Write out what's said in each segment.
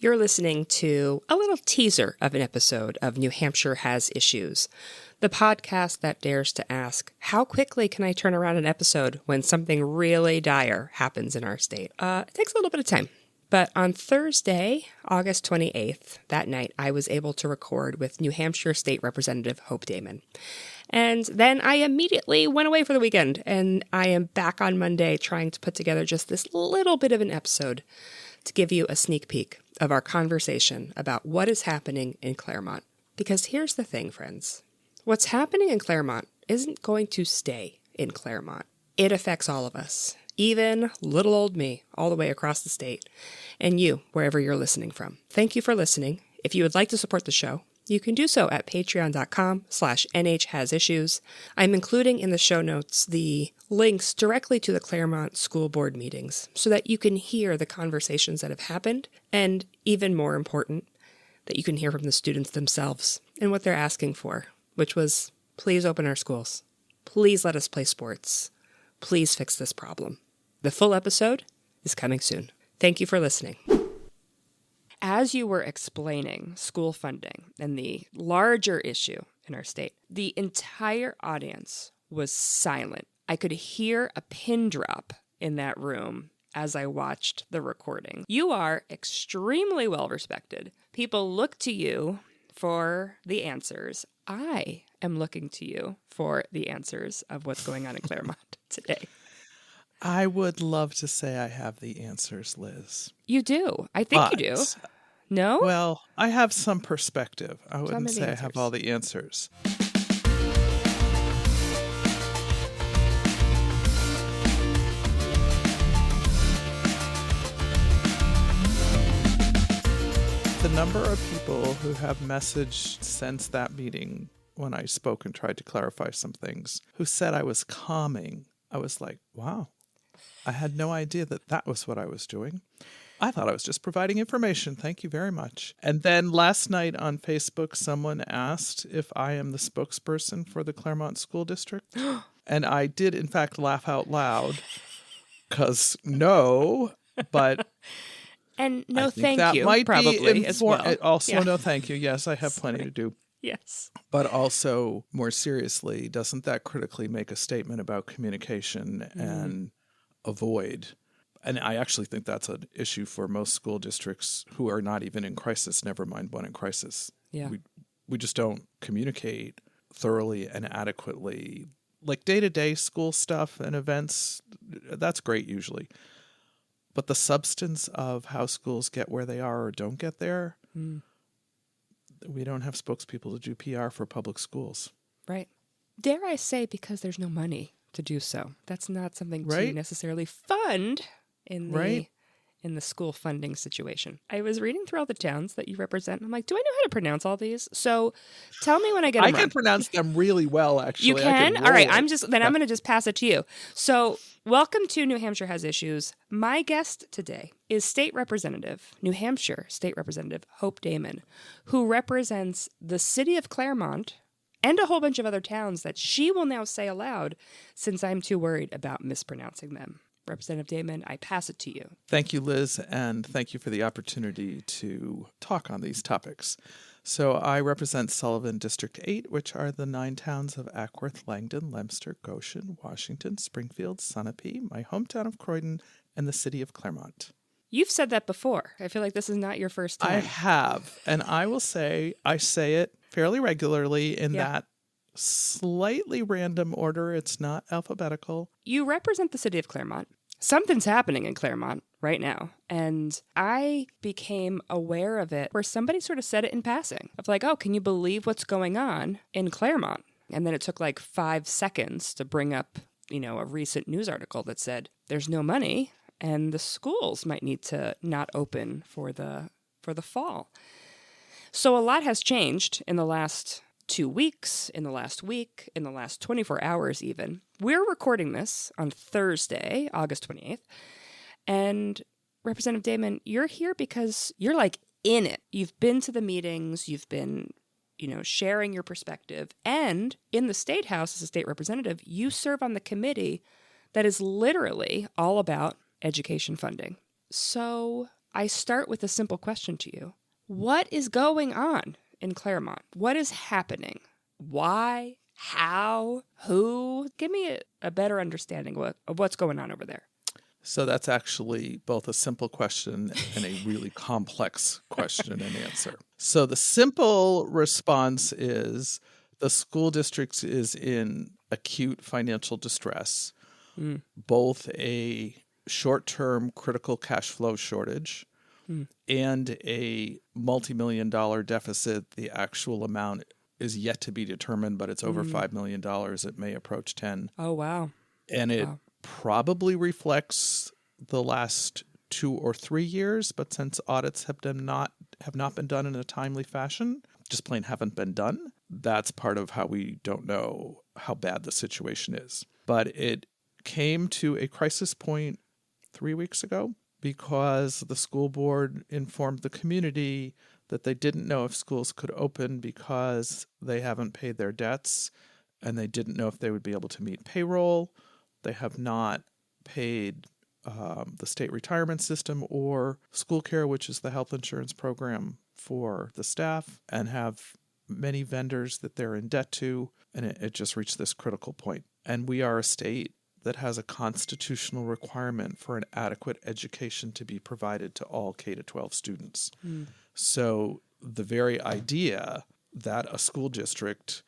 You're listening to a little teaser of an episode of New Hampshire Has Issues, the podcast that dares to ask, how quickly can I turn around an episode when something really dire happens in our state? It takes a little bit of time. But on Thursday, August 28th, that night, I was able to record with New Hampshire State Representative Hope Damon. And then I immediately went away for the weekend, and I am back on Monday trying to put together just this little bit of an episode to give you a sneak peek of our conversation about what is happening in Claremont. Because here's the thing, friends. What's happening in Claremont isn't going to stay in Claremont. It affects all of us, even little old me, all the way across the state, and you, wherever you're listening from. Thank you for listening. If you would like to support the show, you can do so at patreon.com/nhasissues. I'm including in the show notes the links directly to the Claremont School Board meetings so that you can hear the conversations that have happened, and even more important, that you can hear from the students themselves and what they're asking for, which was, please open our schools. Please let us play sports. Please fix this problem. The full episode is coming soon. Thank you for listening. As you were explaining school funding and the larger issue in our state, the entire audience was silent. I could hear a pin drop in that room as I watched the recording. You are extremely well respected. People look to you for the answers. I am looking to you for the answers of what's going on in Claremont today. I would love to say I have the answers, Liz. You do. I think you do. No? Well, I have some perspective. I wouldn't say answers. I have all the answers. The number of people who have messaged since that meeting when I spoke and tried to clarify some things, who said I was calming, I was like, wow. I had no idea that that was what I was doing. I thought I was just providing information. Thank you very much. And then last night on Facebook, someone asked if I am the spokesperson for the Claremont School District. And I did, in fact, laugh out loud because no, but... And no I think thank that you, might probably, be as well. Also, yeah. no thank you. Yes, I have plenty to do. Yes. But also, more seriously, doesn't that critically make a statement about communication and avoid? And I actually think that's an issue for most school districts who are not even in crisis, never mind one in crisis. Yeah. We just don't communicate thoroughly and adequately. Like day-to-day school stuff and events, that's great usually. But the substance of how schools get where they are or don't get there, we don't have spokespeople to do PR for public schools. Right. Dare I say, because there's no money to do so. That's not something to necessarily fund in the school funding situation. I was reading through all the towns that you represent, and I'm like, do I know how to pronounce all these? So tell me when I get them I can pronounce them really well, actually. You can? All right, I'm going to just pass it to you. So welcome to New Hampshire Has Issues. My guest today is New Hampshire State Representative Hope Damon, who represents the city of Claremont and a whole bunch of other towns that she will now say aloud since I'm too worried about mispronouncing them. Representative Damon, I pass it to you. Thank you, Liz, and thank you for the opportunity to talk on these topics. So I represent Sullivan District 8, which are the 9 towns of Ackworth, Langdon, Leominster, Goshen, Washington, Springfield, Sunapee, my hometown of Croydon, and the city of Claremont. You've said that before. I feel like this is not your first time. I have, and I will say I say it fairly regularly in that slightly random order. It's not alphabetical. You represent the city of Claremont. Something's happening in Claremont right now. And I became aware of it where somebody sort of said it in passing of like, oh, can you believe what's going on in Claremont? And then it took like 5 seconds to bring up, a recent news article that said there's no money and the schools might need to not open for the fall. So a lot has changed in the last 2 weeks, in the last week, in the last 24 hours even. We're recording this on Thursday, August 28th. And Representative Damon, you're here because you're like in it. You've been to the meetings, you've been, sharing your perspective. And in the State House as a state representative, you serve on the committee that is literally all about education funding. So I start with a simple question to you. What is going on in Claremont? What is happening? Why? How? Who? Give me a better understanding of what's going on over there. So that's actually both a simple question and a really complex question and answer. So the simple response is the school district is in acute financial distress, both a short-term critical cash flow shortage and a multi-million-dollar deficit. The actual amount is yet to be determined, but it's over $5 million. It may approach 10. Oh, wow. And it probably reflects the last 2 or 3 years, but since audits have not been done in a timely fashion, just plain haven't been done, that's part of how we don't know how bad the situation is. But it came to a crisis point 3 weeks ago because the school board informed the community that they didn't know if schools could open because they haven't paid their debts, and they didn't know if they would be able to meet payroll. They have not paid the state retirement system or school care, which is the health insurance program for the staff, and have many vendors that they're in debt to, and it just reached this critical point. And we are a state that has a constitutional requirement for an adequate education to be provided to all K-12 students. So the very idea that a school district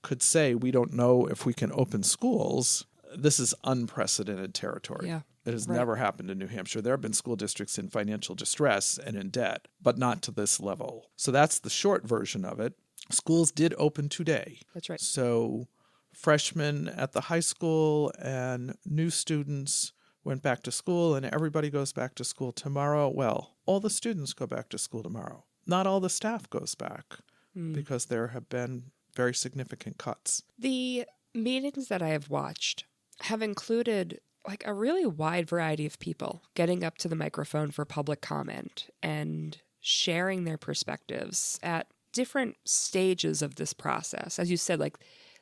could say, we don't know if we can open schools, this is unprecedented territory. Yeah. It has never happened in New Hampshire. There have been school districts in financial distress and in debt, but not to this level. So that's the short version of it. Schools did open today. That's right. So freshmen at the high school and new students went back to school, and everybody goes back to school tomorrow. Well, all the students go back to school tomorrow. Not all the staff goes back because there have been very significant cuts. The meetings that I have watched have included like a really wide variety of people getting up to the microphone for public comment and sharing their perspectives at different stages of this process. As you said, like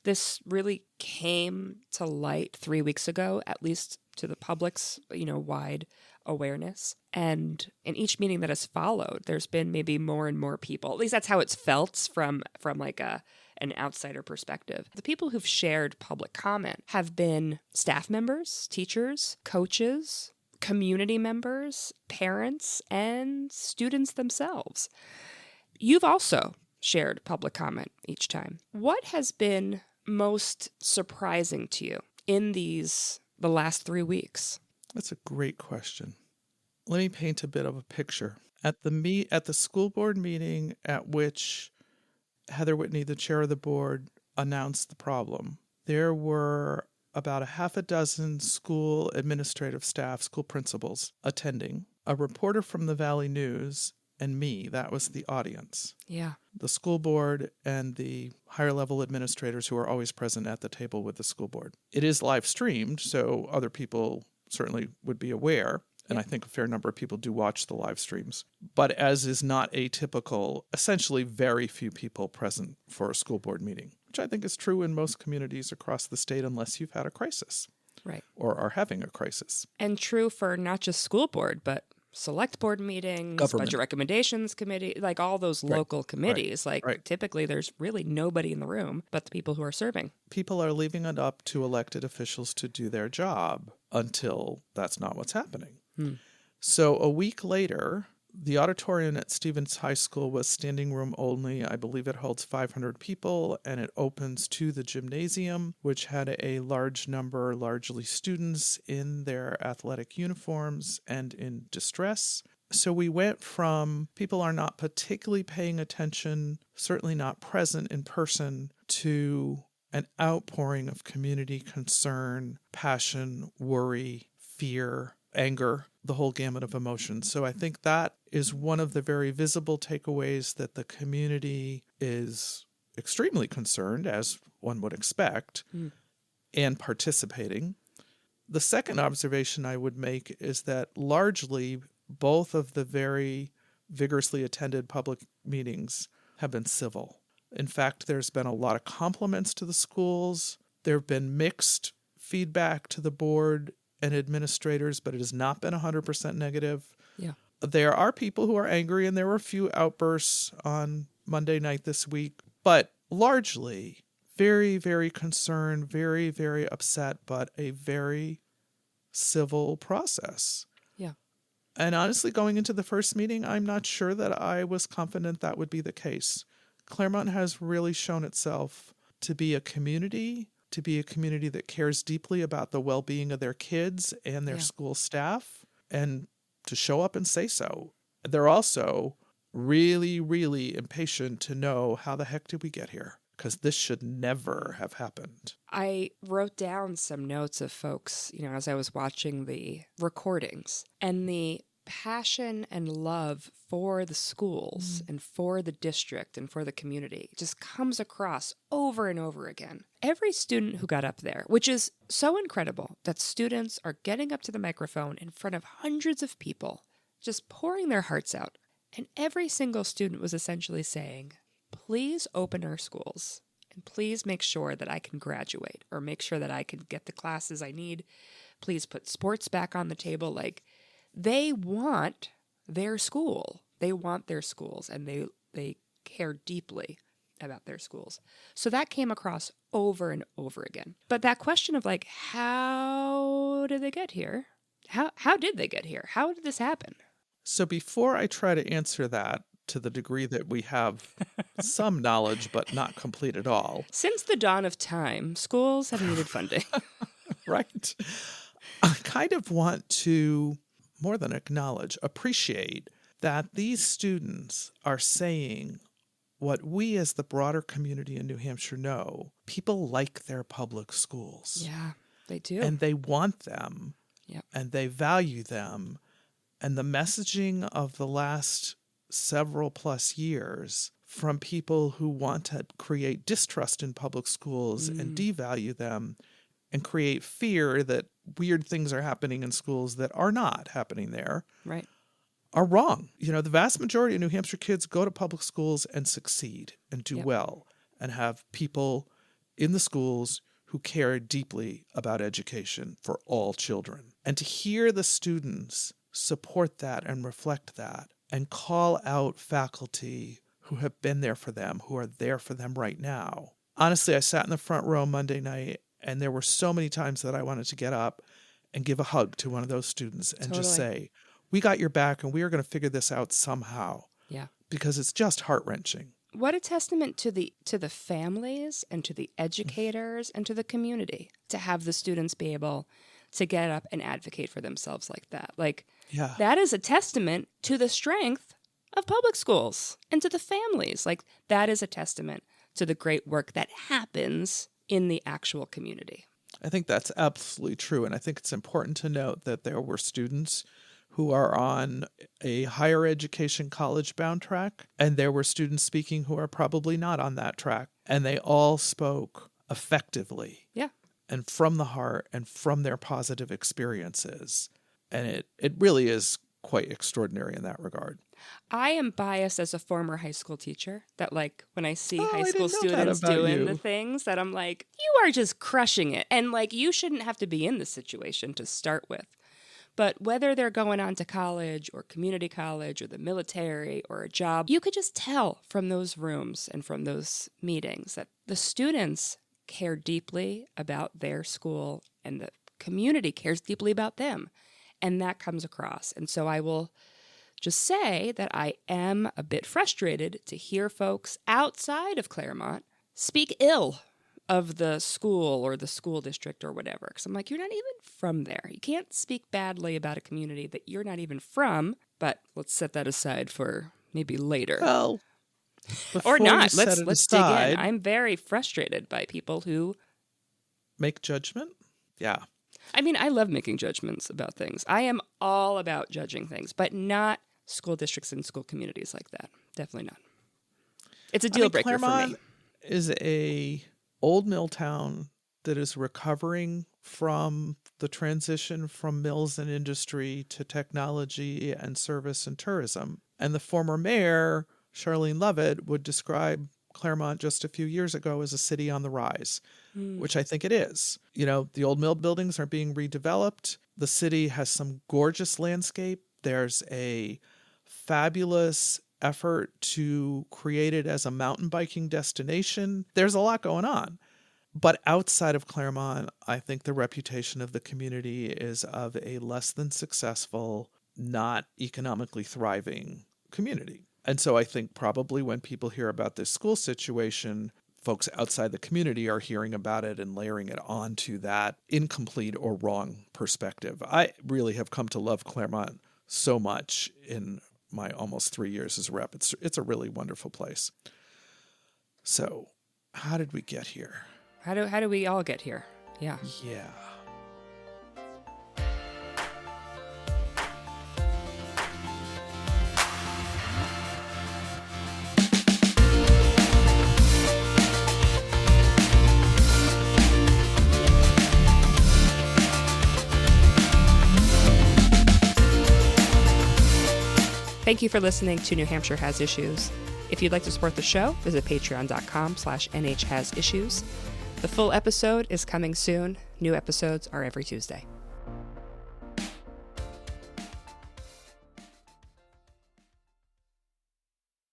this really came to light 3 weeks ago, at least to the public's, wide awareness. And in each meeting that has followed, there's been maybe more and more people. At least that's how it's felt from like an outsider perspective. The people who've shared public comment have been staff members, teachers, coaches, community members, parents, and students themselves. You've also shared public comment each time. What has been most surprising to you in the last 3 weeks? That's a great question. Let me paint a bit of a picture. At the school board meeting at which Heather Whitney, the chair of the board, announced the problem, there were about a half a dozen school administrative staff, school principals attending, a reporter from the Valley News, and me. That was the audience. Yeah. The school board and the higher level administrators who are always present at the table with the school board. It is live streamed, so other people certainly would be aware. And I think a fair number of people do watch the live streams. But as is not atypical, essentially very few people present for a school board meeting, which I think is true in most communities across the state unless you've had a crisis. Right. Or are having a crisis. And true for not just school board, but select board meetings, Government. budget recommendations committee, like all those local committees. Typically there's really nobody in the room but the people who are serving. People are leaving it up to elected officials to do their job until that's not what's happening. So a week later, the auditorium at Stevens High School was standing room only. I believe it holds 500 people, and it opens to the gymnasium, which had a large number, largely students, in their athletic uniforms and in distress. So we went from people are not particularly paying attention, certainly not present in person, to an outpouring of community concern, passion, worry, fear, anger, the whole gamut of emotions. So I think that is one of the very visible takeaways, that the community is extremely concerned, as one would expect, and participating. The second observation I would make is that largely both of the very vigorously attended public meetings have been civil. In fact, there's been a lot of compliments to the schools. There have been mixed feedback to the board and administrators, but it has not been 100% negative. Yeah. There are people who are angry, and there were a few outbursts on Monday night this week, but largely very, very concerned, very, very upset, but a very civil process. Yeah. And honestly, going into the first meeting, I'm not sure that I was confident that would be the case. Claremont has really shown itself to be a community that cares deeply about the well-being of their kids and their school staff, and to show up and say so. They're also really, really impatient to know how the heck did we get here, because this should never have happened. I wrote down some notes of folks, as I was watching the recordings, and the passion and love for the schools and for the district and for the community just comes across over and over again. Every student who got up there, which is so incredible that students are getting up to the microphone in front of hundreds of people, just pouring their hearts out. And every single student was essentially saying, please open our schools and please make sure that I can graduate or make sure that I can get the classes I need. Please put sports back on the table. Like, they want their school. They want their schools, and they care deeply about their schools. So that came across over and over again. But that question of like, how did they get here? How did they get here? How did this happen? So before I try to answer that to the degree that we have some knowledge but not complete at all. Since the dawn of time, schools have needed funding. Right. I kind of want to more than acknowledge, appreciate that these students are saying what we as the broader community in New Hampshire know. People like their public schools. Yeah, they do. And they want them. Yep. And they value them. And the messaging of the last several plus years from people who want to create distrust in public schools and devalue them and create fear that weird things are happening in schools that are not happening there, right, are wrong. The vast majority of New Hampshire kids go to public schools and succeed and do well and have people in the schools who care deeply about education for all children. And to hear the students support that and reflect that and call out faculty who have been there for them, who are there for them right now. Honestly, I sat in the front row Monday night, and there were so many times that I wanted to get up and give a hug to one of those students and just say, we got your back and we are going to figure this out somehow. Yeah. Because it's just heart-wrenching. What a testament to the families and to the educators and to the community to have the students be able to get up and advocate for themselves like that. That is a testament to the strength of public schools and to the families. That is a testament to the great work that happens in the actual community. I think that's absolutely true. And I think it's important to note that there were students who are on a higher education college-bound track, and there were students speaking who are probably not on that track. And they all spoke effectively. Yeah. And from the heart and from their positive experiences. And it really is quite extraordinary in that regard. I am biased as a former high school teacher that when I see high I school didn't know that students about doing you. the things that I'm like, you are just crushing it. And you shouldn't have to be in this situation to start with. But whether they're going on to college or community college or the military or a job, you could just tell from those rooms and from those meetings that the students care deeply about their school and the community cares deeply about them. And that comes across. And so I will just say that I am a bit frustrated to hear folks outside of Claremont speak ill of the school or the school district or whatever. Because I'm like, you're not even from there. You can't speak badly about a community that you're not even from. But let's set that aside for maybe later. Well, or not. Let's dig aside, in. I'm very frustrated by people who make judgment. Yeah. I mean, I love making judgments about things. I am all about judging things, but not school districts and school communities like that. Definitely not. It's a deal breaker Claremont for me. Is a old mill town that is recovering from the transition from mills and industry to technology and service and tourism. And the former mayor, Charlene Lovett, would describe Claremont just a few years ago as a city on the rise, which I think it is. The old mill buildings are being redeveloped. The city has some gorgeous landscape There's a fabulous effort to create it as a mountain biking destination. There's a lot going on. But outside of Claremont, I think the reputation of the community is of a less than successful, not economically thriving community. And so I think probably when people hear about this school situation, folks outside the community are hearing about it and layering it onto that incomplete or wrong perspective. I really have come to love Claremont so much in my almost 3 years as a rep. It's a really wonderful place. So how did we get here? How do we all get here? Yeah. Yeah. Thank you for listening to New Hampshire Has Issues. If you'd like to support the show, visit patreon.com/NHHasIssues. The full episode is coming soon. New episodes are every Tuesday.